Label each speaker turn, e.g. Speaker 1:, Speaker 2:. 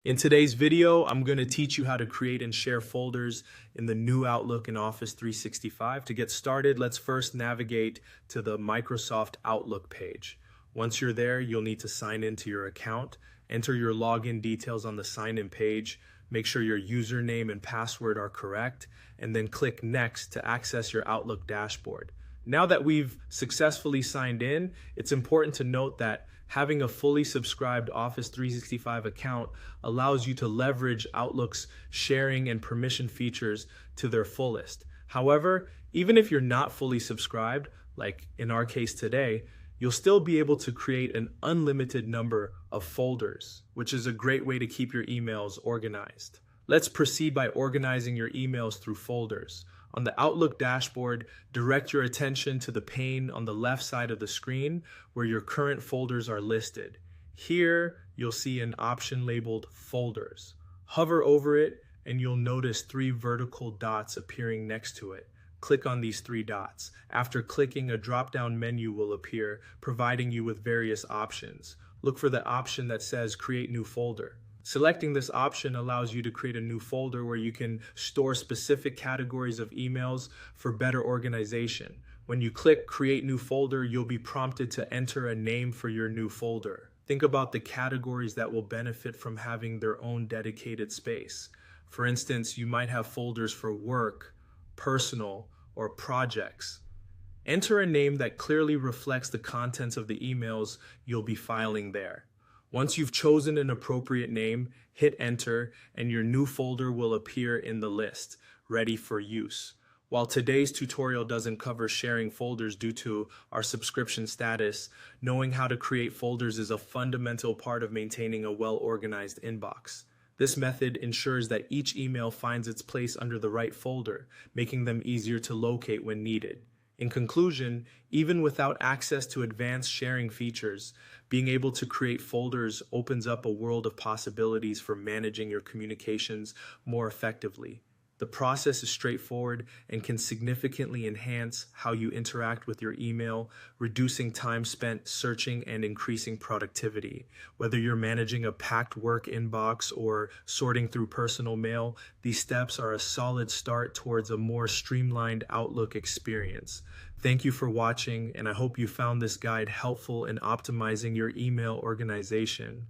Speaker 1: In today's video, I'm going to teach you how to create and share folders in the new Outlook in Office 365. To get started, let's first navigate to the Microsoft Outlook page. Once you're there, you'll need to sign into your account, enter your login details on the sign-in page, make sure your username and password are correct, and then click Next to access your Outlook dashboard. Now that we've successfully signed in, it's important to note that having a fully subscribed Office 365 account allows you to leverage Outlook's sharing and permission features to their fullest. However, even if you're not fully subscribed, like in our case today, you'll still be able to create an unlimited number of folders, which is a great way to keep your emails organized. Let's proceed by organizing your emails through folders. On the Outlook dashboard, direct your attention to the pane on the left side of the screen where your current folders are listed. Here, you'll see an option labeled Folders. Hover over it and you'll notice three vertical dots appearing next to it. Click on these three dots. After clicking, a drop-down menu will appear, providing you with various options. Look for the option that says Create New Folder. Selecting this option allows you to create a new folder where you can store specific categories of emails for better organization. When you click Create New Folder, you'll be prompted to enter a name for your new folder. Think about the categories that will benefit from having their own dedicated space. For instance, you might have folders for work, personal, or projects. Enter a name that clearly reflects the contents of the emails you'll be filing there. Once you've chosen an appropriate name, hit enter and your new folder will appear in the list, ready for use. While today's tutorial doesn't cover sharing folders due to our subscription status, knowing how to create folders is a fundamental part of maintaining a well-organized inbox. This method ensures that each email finds its place under the right folder, making them easier to locate when needed. In conclusion, even without access to advanced sharing features, being able to create folders opens up a world of possibilities for managing your communications more effectively. The process is straightforward and can significantly enhance how you interact with your email, reducing time spent searching and increasing productivity. Whether you're managing a packed work inbox or sorting through personal mail, these steps are a solid start towards a more streamlined Outlook experience. Thank you for watching, and I hope you found this guide helpful in optimizing your email organization.